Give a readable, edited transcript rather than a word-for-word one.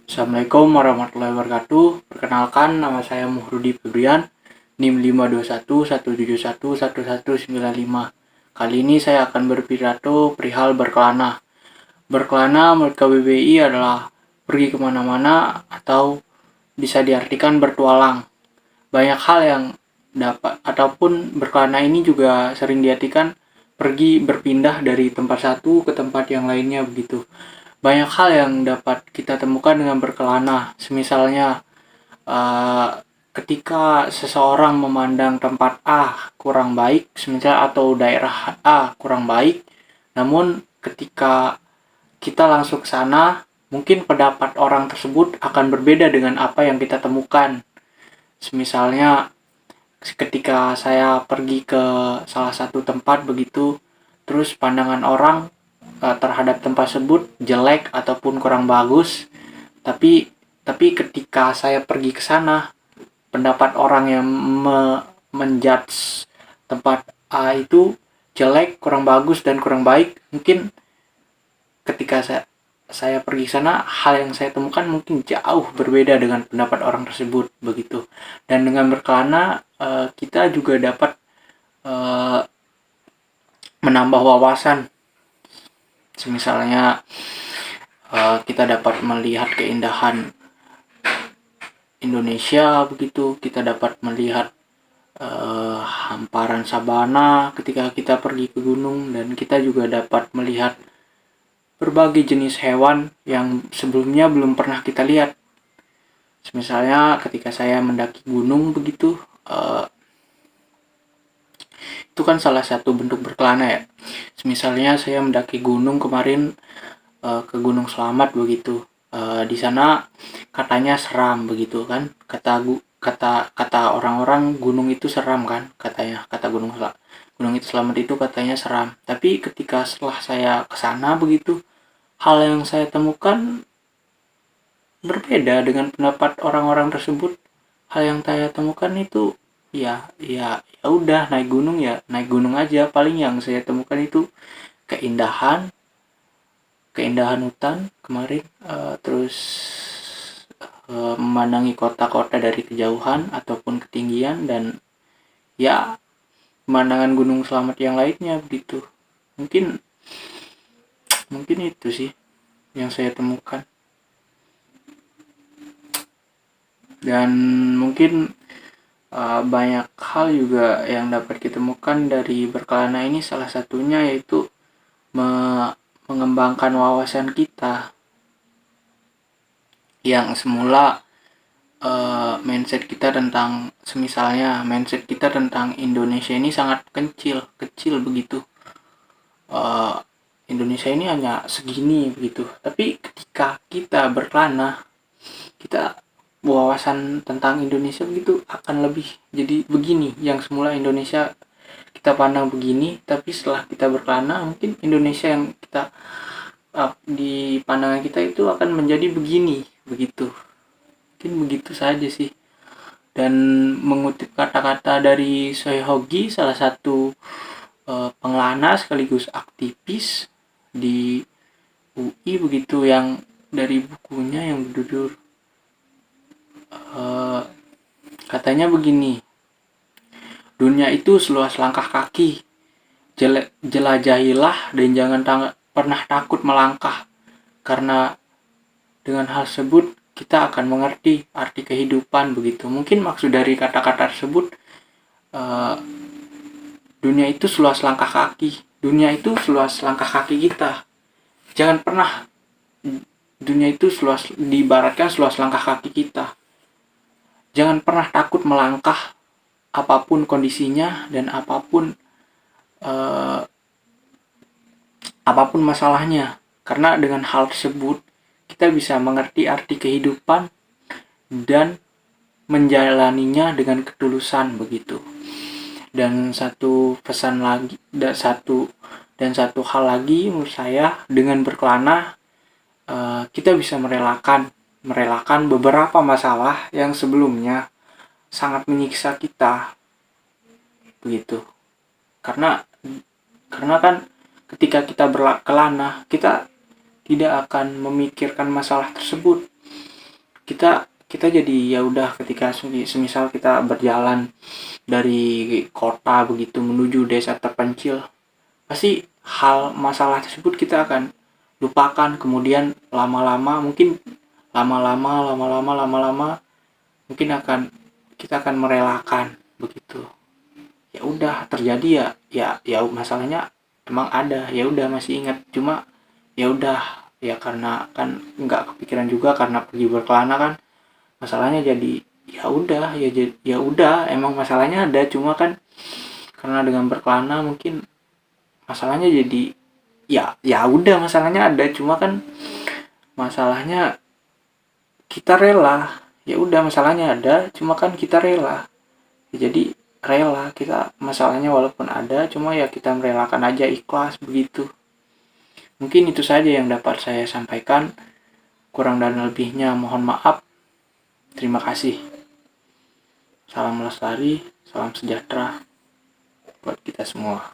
Assalamualaikum warahmatullahi wabarakatuh. Perkenalkan, nama saya Muhrudi Febrian, NIM 52117111195. Kali ini saya akan berpidato perihal berkelana. Berkelana menurut KBBI adalah pergi kemana-mana atau bisa diartikan bertualang. Banyak hal yang dapat ataupun berkelana ini juga sering diartikan pergi berpindah dari tempat satu ke tempat yang lainnya begitu. Banyak hal yang dapat kita temukan dengan berkelana, semisalnya uh, ketika seseorang memandang tempat A kurang baik, semisal atau daerah A kurang baik, namun ketika kita langsung ke sana, mungkin pendapat orang tersebut akan berbeda dengan apa yang kita temukan. Semisalnya ketika saya pergi ke salah satu tempat begitu, terus pandangan orang terhadap tempat tersebut jelek ataupun kurang bagus, tapi ketika saya pergi ke sana, pendapat orang yang menjudge tempat A itu jelek, kurang bagus dan kurang baik, mungkin ketika saya pergi ke sana, hal yang saya temukan mungkin jauh berbeda dengan pendapat orang tersebut begitu. Dan dengan berkelana kita juga dapat menambah wawasan. Misalnya kita dapat melihat keindahan Indonesia begitu, kita dapat melihat hamparan sabana ketika kita pergi ke gunung, dan kita juga dapat melihat berbagai jenis hewan yang sebelumnya belum pernah kita lihat. Misalnya ketika saya mendaki gunung begitu, itu kan salah satu bentuk berkelana ya. Misalnya saya mendaki gunung kemarin, ke Gunung Selamat begitu. Di sana katanya seram begitu kan. Kata orang-orang gunung itu seram kan, katanya. Kata gunung itu Selamat itu katanya seram. Tapi ketika setelah saya ke sana begitu, hal yang saya temukan berbeda dengan pendapat orang-orang tersebut. Hal yang saya temukan itu ya udah, naik gunung aja. Paling yang saya temukan itu keindahan keindahan hutan kemarin, terus memandangi kota-kota dari kejauhan ataupun ketinggian, dan ya pemandangan Gunung Selamat yang lainnya begitu. Mungkin itu sih yang saya temukan. Dan mungkin banyak hal juga yang dapat ditemukan dari berkelana ini, salah satunya yaitu mengembangkan wawasan kita yang semula mindset kita tentang Indonesia ini sangat kecil begitu. Indonesia ini hanya segini begitu, tapi ketika kita berkelana, kita wawasan tentang Indonesia begitu akan lebih jadi begini. Yang semula Indonesia kita pandang begini, tapi setelah kita berkelana, mungkin Indonesia yang kita di pandangan kita itu akan menjadi begini begitu. Mungkin begitu saja sih. Dan mengutip kata-kata dari Soehogi, salah satu pengelana sekaligus aktivis di UI begitu, yang dari bukunya yang berjudul katanya begini: dunia itu seluas langkah kaki, jelajahilah dan jangan pernah takut melangkah, karena dengan hal tersebut kita akan mengerti arti kehidupan begitu. Mungkin maksud dari kata-kata tersebut, dunia itu seluas langkah kaki kita. Jangan pernah, dunia itu diibaratkan seluas langkah kaki kita. Jangan pernah takut melangkah apapun kondisinya dan apapun masalahnya, karena dengan hal tersebut kita bisa mengerti arti kehidupan dan menjalaninya dengan ketulusan begitu. Dan satu hal lagi menurut saya, dengan berkelana kita bisa merelakan beberapa masalah yang sebelumnya sangat menyiksa kita begitu. Karena kan ketika kita berkelana, kita tidak akan memikirkan masalah tersebut. kita kita jadi ya udah ketika semisal kita berjalan dari kota begitu menuju desa terpencil, pasti masalah tersebut kita akan lupakan. Kemudian lama-lama mungkin kita akan merelakan begitu. Ya udah terjadi, ya masalahnya emang ada, ya udah masih ingat, cuma ya udah, ya karena kan nggak kepikiran juga karena pergi berkelana kan, masalahnya jadi ya udah emang masalahnya ada, cuma kan karena dengan berkelana mungkin masalahnya jadi ya udah masalahnya ada, cuma kan masalahnya kita rela. Ya udah masalahnya ada, cuma kan kita rela. Ya, jadi rela kita masalahnya walaupun ada, cuma ya kita merelakan aja, ikhlas begitu. Mungkin itu saja yang dapat saya sampaikan. Kurang dan lebihnya mohon maaf. Terima kasih. Salam lestari, salam sejahtera buat kita semua.